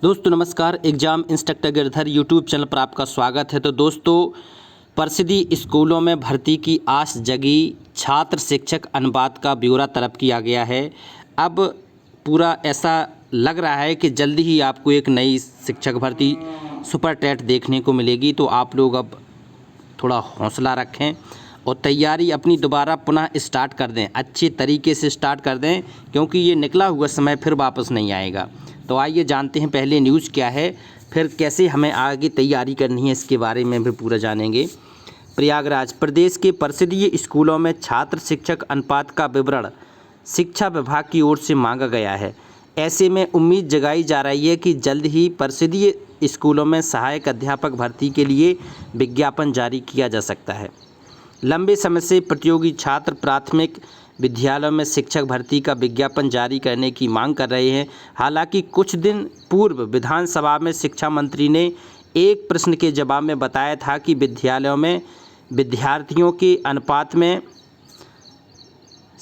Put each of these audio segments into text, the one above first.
दोस्तों नमस्कार। Exam instructor Girdhar YouTube channel पर आपका स्वागत है। तो दोस्तों, परिषदीय स्कूलों में भर्ती की आस जगी, छात्र शिक्षक अनुपात का ब्यौरा तलब किया गया है। अब पूरा ऐसा लग रहा है कि जल्दी ही आपको एक नई शिक्षक भर्ती सुपर टेट देखने को मिलेगी। तो आप लोग अब थोड़ा हौसला रखें और तैयारी अपनी दोबारा पुनः स्टार्ट कर दें, अच्छे तरीके से स्टार्ट कर दें, क्योंकि ये निकला हुआ समय फिर वापस नहीं आएगा। तो आइए जानते हैं पहले न्यूज़ क्या है, फिर कैसे हमें आगे तैयारी करनी है, इसके बारे में भी पूरा जानेंगे। प्रयागराज, प्रदेश के परिषदीय स्कूलों में छात्र शिक्षक अनुपात का विवरण शिक्षा विभाग की ओर से मांगा गया है। ऐसे में उम्मीद जगाई जा रही है कि जल्द ही परिषदीय स्कूलों में सहायक अध्यापक भर्ती के लिए विज्ञापन जारी किया जा सकता है। लंबे समय से प्रतियोगी छात्र प्राथमिक विद्यालयों में शिक्षक भर्ती का विज्ञापन जारी करने की मांग कर रहे हैं। हालांकि कुछ दिन पूर्व विधानसभा में शिक्षा मंत्री ने एक प्रश्न के जवाब में बताया था कि विद्यालयों में विद्यार्थियों के अनुपात में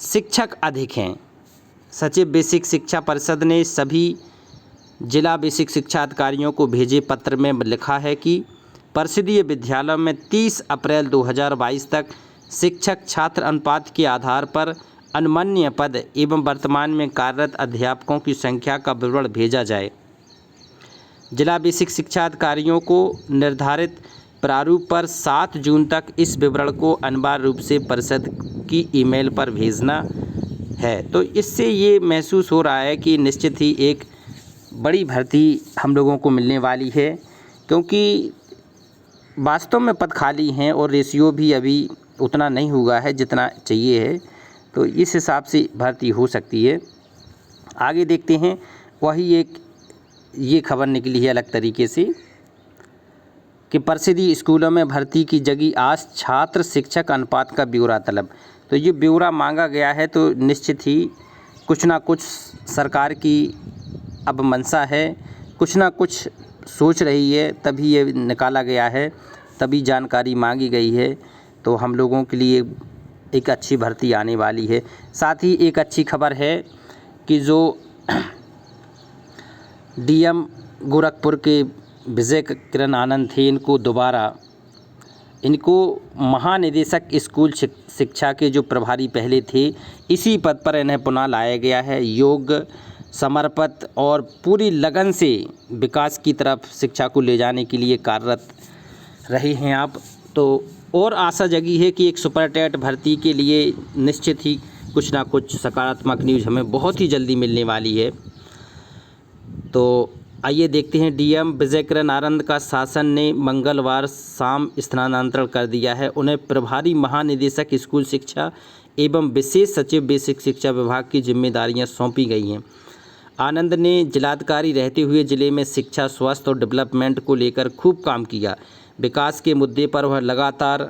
शिक्षक अधिक हैं। सचिव बेसिक शिक्षा परिषद ने सभी जिला बेसिक शिक्षा अधिकारियों को भेजे पत्र में लिखा है कि परिषदीय विद्यालयों में 30 अप्रैल 2022 तक शिक्षक छात्र अनुपात के आधार पर अनुमन्य पद एवं वर्तमान में कार्यरत अध्यापकों की संख्या का विवरण भेजा जाए। जिला बेसिक शिक्षा अधिकारियों को निर्धारित प्रारूप पर 7 जून तक इस विवरण को अनिवार्य रूप से परिषद की ईमेल पर भेजना है। तो इससे ये महसूस हो रहा है कि निश्चित ही एक बड़ी भर्ती हम लोगों को मिलने वाली है, क्योंकि वास्तव में पद खाली हैं और रेशियो भी अभी उतना नहीं हुआ है जितना चाहिए है। तो इस हिसाब से भर्ती हो सकती है। आगे देखते हैं, वही एक ये खबर निकली है अलग तरीके से कि परिषदीय स्कूलों में भर्ती की जगी आस, छात्र शिक्षक अनुपात का ब्यौरा तलब। तो ये ब्यौरा मांगा गया है, तो निश्चित ही कुछ ना कुछ सरकार की अब मंशा है, कुछ ना कुछ सोच रही है, तभी ये निकाला गया है, तभी जानकारी मांगी गई है। तो हम लोगों के लिए एक अच्छी भर्ती आने वाली है। साथ ही एक अच्छी खबर है कि जो डीएम गोरखपुर के विजय किरण आनंद थे, इनको महानिदेशक स्कूल शिक्षा के जो प्रभारी पहले थे, इसी पद पर इन्हें पुनः लाया गया है। योग्य, समर्पित और पूरी लगन से विकास की तरफ शिक्षा को ले जाने के लिए कार्यरत रहे हैं आप। तो और आशा जगी है कि एक सुपर टेट भर्ती के लिए निश्चित ही कुछ ना कुछ सकारात्मक न्यूज़ हमें बहुत ही जल्दी मिलने वाली है। तो आइए देखते हैं, डीएम विजय किरण आनंद का शासन ने मंगलवार शाम स्थानांतरण कर दिया है। उन्हें प्रभारी महानिदेशक स्कूल शिक्षा एवं विशेष सचिव बेसिक शिक्षा विभाग की जिम्मेदारियां सौंपी गई हैं। आनंद ने जिलाधिकारी रहते हुए जिले में शिक्षा, स्वास्थ्य और डेवलपमेंट को लेकर खूब काम किया। विकास के मुद्दे पर वह लगातार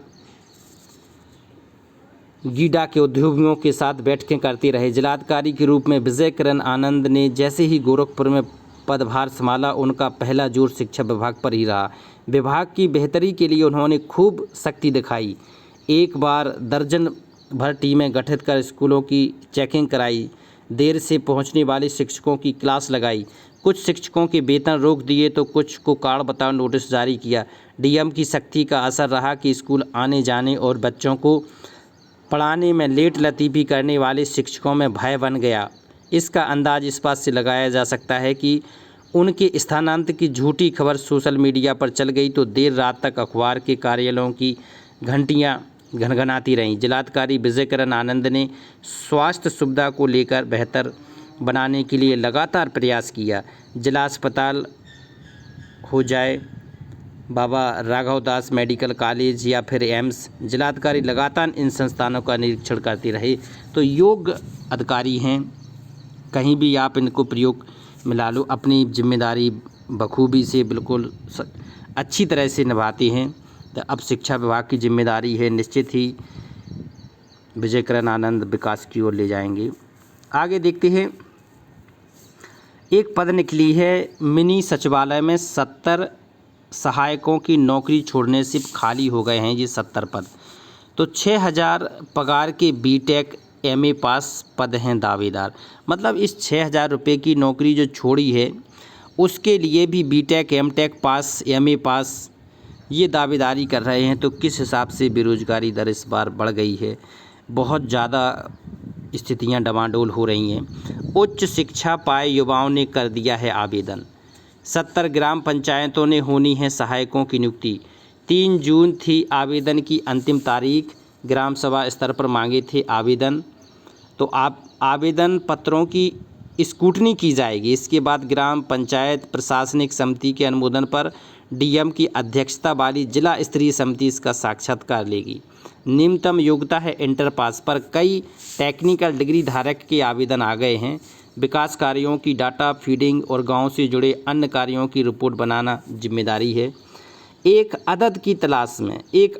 गीडा के उद्योगियों के साथ बैठकें करते रहे। जिलाधिकारी के रूप में विजय किरण आनंद ने जैसे ही गोरखपुर में पदभार संभाला, उनका पहला जोर शिक्षा विभाग पर ही रहा। विभाग की बेहतरी के लिए उन्होंने खूब शक्ति दिखाई। एक बार दर्जन भर टीमें गठित कर स्कूलों की चेकिंग कराई, देर से पहुंचने वाले शिक्षकों की क्लास लगाई, कुछ शिक्षकों के वेतन रोक दिए तो कुछ को कारण बताओ नोटिस जारी किया। डीएम की शक्ति का असर रहा कि स्कूल आने जाने और बच्चों को पढ़ाने में लेट लतीफ़ी करने वाले शिक्षकों में भय बन गया। इसका अंदाज इस बात से लगाया जा सकता है कि उनके स्थानांतरण की झूठी खबर सोशल मीडिया पर चल गई तो देर रात तक अखबार के कार्यालयों की घंटियां घनघनाती रहीं। जिलाधिकारी विजय किरण आनंद ने स्वास्थ्य सुविधा को लेकर बेहतर बनाने के लिए लगातार प्रयास किया। जिला अस्पताल हो जाए, बाबा राघव दास मेडिकल कॉलेज या फिर एम्स, जिलाधिकारी लगातार इन संस्थानों का निरीक्षण करते रहे। तो योग्य अधिकारी हैं, कहीं भी आप इनको प्रयोग मिला लो, अपनी जिम्मेदारी बखूबी से बिल्कुल अच्छी तरह से निभाते हैं। तो अब शिक्षा विभाग की जिम्मेदारी है, निश्चित ही विजय किरण आनंद विकास की ओर ले जाएंगे। आगे देखते हैं, एक पद निकली है मिनी सचिवालय में 70 सहायकों की नौकरी छोड़ने से खाली हो गए हैं ये 70 पद। तो 6000 पगार के बीटेक एमए पास पद हैं दावेदार। मतलब इस 6000 रुपये की नौकरी जो छोड़ी है उसके लिए भी बीटेक एमटेक पास एमए पास ये दावेदारी कर रहे हैं। तो किस हिसाब से बेरोज़गारी दर इस बार बढ़ गई है, बहुत ज़्यादा स्थितियां डमाडोल हो रही हैं। उच्च शिक्षा पाए युवाओं ने कर दिया है आवेदन। 70 ग्राम पंचायतों ने होनी है सहायकों की नियुक्ति। 3 जून थी आवेदन की अंतिम तारीख। ग्राम सभा स्तर पर मांगे थे आवेदन। तो आप आवेदन पत्रों की स्क्रूटनी की जाएगी। इसके बाद ग्राम पंचायत प्रशासनिक समिति के अनुमोदन पर डीएम की अध्यक्षता वाली जिला स्तरीय समिति इसका साक्षात्कार लेगी। न्यूनतम योग्यता है इंटर पास, पर कई टेक्निकल डिग्री धारक के आवेदन आ गए हैं। विकास कार्यों की डाटा फीडिंग और गांव से जुड़े अन्य कार्यों की रिपोर्ट बनाना जिम्मेदारी है। एक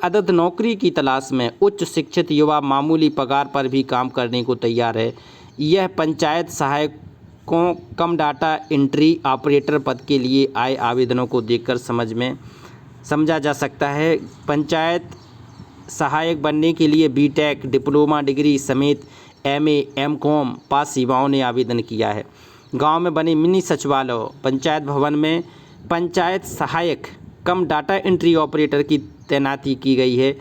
अदद नौकरी की तलाश में उच्च शिक्षित युवा मामूली पगार पर भी काम करने को तैयार है। यह पंचायत सहायकों कम डाटा एंट्री ऑपरेटर पद के लिए आए आवेदनों को देखकर समझा जा सकता है। पंचायत सहायक बनने के लिए बीटेक डिप्लोमा डिग्री समेत एमए एमकॉम पास युवाओं ने आवेदन किया है। गांव में बने मिनी सचिवालय पंचायत भवन में पंचायत सहायक कम डाटा एंट्री ऑपरेटर की तैनाती की गई है।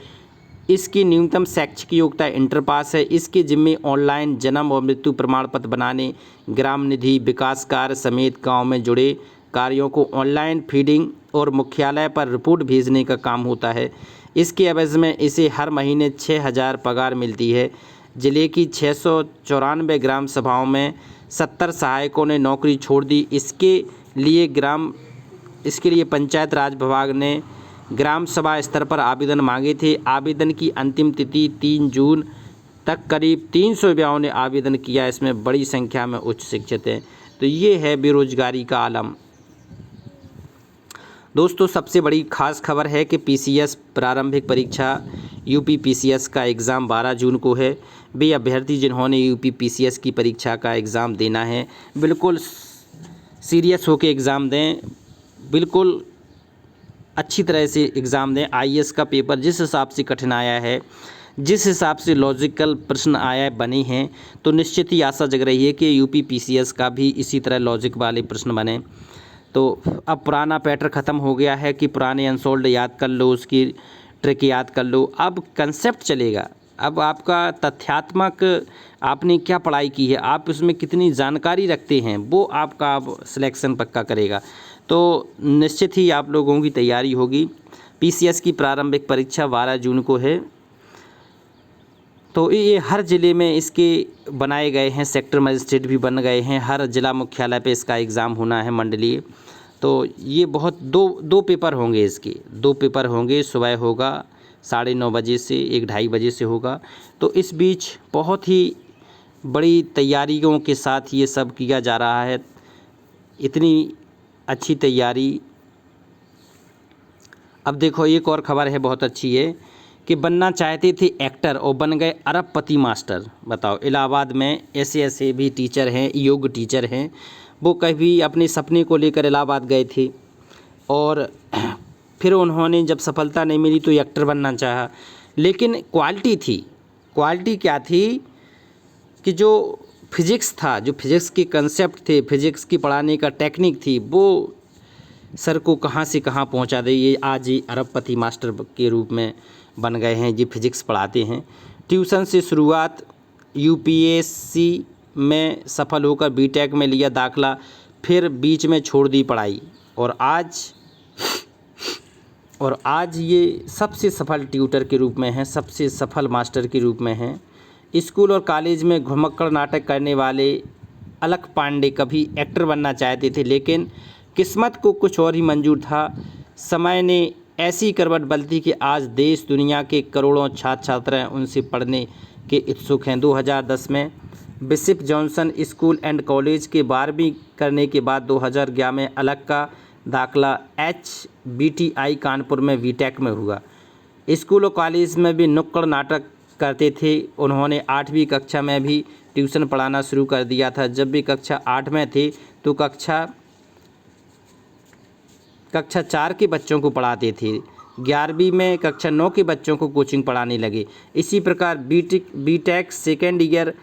इसकी न्यूनतम शैक्षिक योग्यता इंटर पास है। इसके जिम्मे ऑनलाइन जन्म और मृत्यु प्रमाण पत्र बनाने, ग्राम निधि विकास कार्य समेत गांव में जुड़े कार्यों को ऑनलाइन फीडिंग और मुख्यालय पर रिपोर्ट भेजने का काम होता है। इसके एवज में इसे हर महीने 6000 पगार मिलती है। जिले की 694 ग्राम सभाओं में 70 सहायकों ने नौकरी छोड़ दी। इसके लिए पंचायत राज विभाग ने ग्राम सभा स्तर पर आवेदन मांगे थे। आवेदन की अंतिम तिथि 3 जून तक करीब 300 युवाओं ने आवेदन किया। इसमें बड़ी संख्या में उच्च शिक्षित हैं। तो ये है बेरोजगारी का आलम। दोस्तों, सबसे बड़ी खास खबर है कि पीसीएस प्रारंभिक परीक्षा यूपी पीसीएस का एग्ज़ाम 12 जून को है। वे अभ्यर्थी जिन्होंने यूपी पीसीएस की परीक्षा का एग्ज़ाम देना है, बिल्कुल सीरियस होकर एग्ज़ाम दें, बिल्कुल अच्छी तरह से एग्ज़ाम दें। आईएएस का पेपर जिस हिसाब से कठिन आया है, जिस हिसाब से लॉजिकल प्रश्न आया बने हैं, तो निश्चित ही आशा जग रही है कि यूपी पीसीएस का भी इसी तरह लॉजिक वाले प्रश्न बने। तो अब पुराना पैटर्न ख़त्म हो गया है कि पुराने अनसोल्ड याद कर लो, उसकी ट्रिक याद कर लो। अब कंसेप्ट चलेगा। अब आपका तथ्यात्मक आपने क्या पढ़ाई की है, आप उसमें कितनी जानकारी रखते हैं, वो आपका अब सिलेक्शन पक्का करेगा। तो निश्चित ही आप लोगों की तैयारी होगी। पीसीएस की प्रारंभिक परीक्षा 12 जून को है। तो ये हर ज़िले में इसके बनाए गए हैं, सेक्टर मजिस्ट्रेट भी बन गए हैं। हर जिला मुख्यालय पे इसका एग्ज़ाम होना है, मंडलीय। तो ये बहुत दो पेपर होंगे इसके, 2 पेपर होंगे। सुबह होगा 9:30 बजे से 1-2:30 बजे से होगा। तो इस बीच बहुत ही बड़ी तैयारियों के साथ ये सब किया जा रहा है। इतनी अच्छी तैयारी। अब देखो, एक और ख़बर है, बहुत अच्छी है कि बनना चाहते थे एक्टर और बन गए अरबपति मास्टर। बताओ, इलाहाबाद में ऐसे भी टीचर हैं, योग टीचर हैं। वो कभी अपने सपने को लेकर इलाहाबाद गए थे और फिर उन्होंने जब सफलता नहीं मिली तो एक्टर बनना चाहा। लेकिन क्वालिटी क्या थी कि जो फिज़िक्स था, जो फिज़िक्स के कंसेप्ट थे, फिज़िक्स की पढ़ाने का टेक्निक थी, वो सर को कहाँ से कहाँ पहुँचा दे। ये आज ही अरबपति मास्टर के रूप में बन गए हैं। ये फिज़िक्स पढ़ाते हैं। ट्यूशन से शुरुआत, यूपीएससी में सफल होकर बीटेक में लिया दाखला, फिर बीच में छोड़ दी पढ़ाई और आज ये सबसे सफल ट्यूटर के रूप में हैं, सबसे सफल मास्टर के रूप में हैं। स्कूल और कॉलेज में घुमक्कड़ नाटक करने वाले अलख पांडे कभी एक्टर बनना चाहते थे, लेकिन किस्मत को कुछ और ही मंजूर था। समय ने ऐसी करवट बदली कि आज देश दुनिया के करोड़ों छात्र छात्राएँ उनसे पढ़ने के इच्छुक हैं। 2010 में bishop Johnson school and college के 12वीं करने के बाद 2011 में अलग का दाखला HBTI कानपुर में बीटेक में हुआ। स्कूल और कॉलेज में भी नुक्कड़ नाटक करते थे। उन्होंने 8वीं कक्षा में भी ट्यूशन पढ़ाना शुरू कर दिया था। जब भी कक्षा 8 में थे तो कक्षा 4 के बच्चों को पढ़ाते थे। 11वीं में कक्षा 9 के बच्चों को कोचिंग पढ़ाने लगे। इसी प्रकार बीटेक सेकेंड ईयर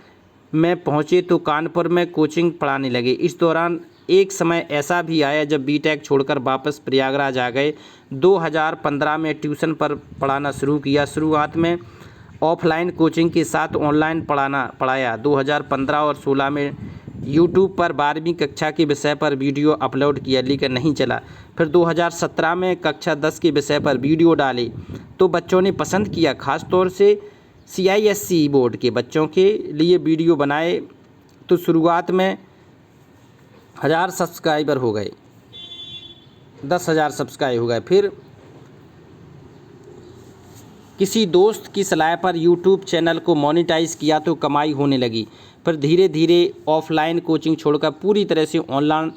में पहुँचे तो कानपुर में कोचिंग पढ़ाने लगे। इस दौरान एक समय ऐसा भी आया जब बीटेक छोड़कर वापस प्रयागराज आ गए। 2015 में ट्यूशन पर पढ़ाना शुरू किया। शुरुआत में ऑफलाइन कोचिंग के साथ ऑनलाइन पढ़ाया। 2015 और 16 में यूट्यूब पर 12वीं कक्षा के विषय पर वीडियो अपलोड किया, लेकिन नहीं चला। फिर 2017 में कक्षा 10 के विषय पर वीडियो डाले तो बच्चों ने पसंद किया। ख़ास तौर से CISE बोर्ड के बच्चों के लिए वीडियो बनाए तो शुरुआत में 1000 सब्सक्राइबर हो गए, 10,000 सब्सक्राइब हो गए। फिर किसी दोस्त की सलाह पर यूट्यूब चैनल को मोनेटाइज किया तो कमाई होने लगी। फिर धीरे धीरे ऑफलाइन कोचिंग छोड़कर पूरी तरह से ऑनलाइन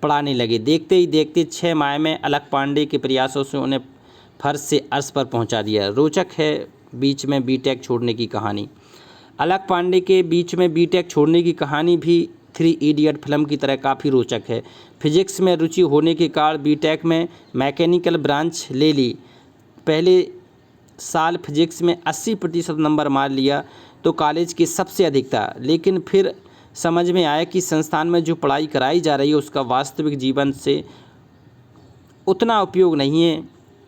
पढ़ाने लगे। देखते ही देखते 6 माह में अलख पांडे के प्रयासों से उन्हें फर्श से अर्श पर पहुंचा दिया। रोचक है बीच में बीटेक छोड़ने की कहानी। अलख पांडे के बीच में बीटेक छोड़ने की कहानी भी 3 इडियट फिल्म की तरह काफ़ी रोचक है। फिजिक्स में रुचि होने के कारण बीटेक में मैकेनिकल ब्रांच ले ली। पहले साल फिजिक्स में 80% नंबर मार लिया तो कॉलेज की सबसे अधिक था, लेकिन फिर समझ में आया कि संस्थान में जो पढ़ाई कराई जा रही है उसका वास्तविक जीवन से उतना उपयोग नहीं है।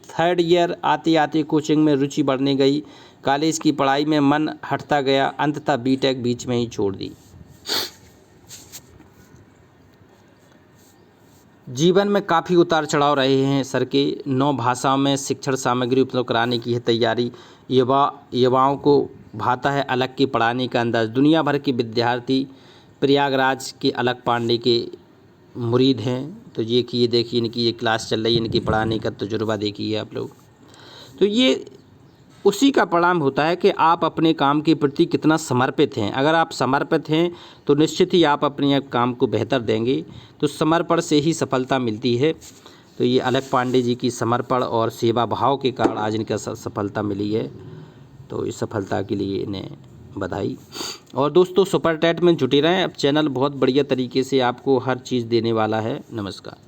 3rd ईयर आते आते कोचिंग में रुचि बढ़ने गई, कॉलेज की पढ़ाई में मन हटता गया, अंततः बीटेक बीच में ही छोड़ दी। जीवन में काफ़ी उतार चढ़ाव रहे हैं सर के। 9 भाषाओं में शिक्षण सामग्री उपलब्ध कराने की है तैयारी। युवाओं को भाता है अलख के पढ़ाने का अंदाज़। दुनिया भर के विद्यार्थी प्रयागराज के अलख पांडे के मुरीद हैं। तो ये कि ये देखिए इनकी ये क्लास चल रही है, इनकी पढ़ाने का तजुर्बा देखिए आप लोग। तो ये उसी का परिणाम होता है कि आप अपने काम के प्रति कितना समर्पित हैं। अगर आप समर्पित हैं तो निश्चित ही आप अपने काम को बेहतर देंगे। तो समर्पण से ही सफलता मिलती है। तो ये अलख पांडे जी की समर्पण और सेवा भाव के कारण आज इनका सफलता मिली है। तो इस सफलता के लिए इन्हें बधाई। और दोस्तों सुपर टैट में जुटे रहें। अब चैनल बहुत बढ़िया तरीके से आपको हर चीज़ देने वाला है। नमस्कार।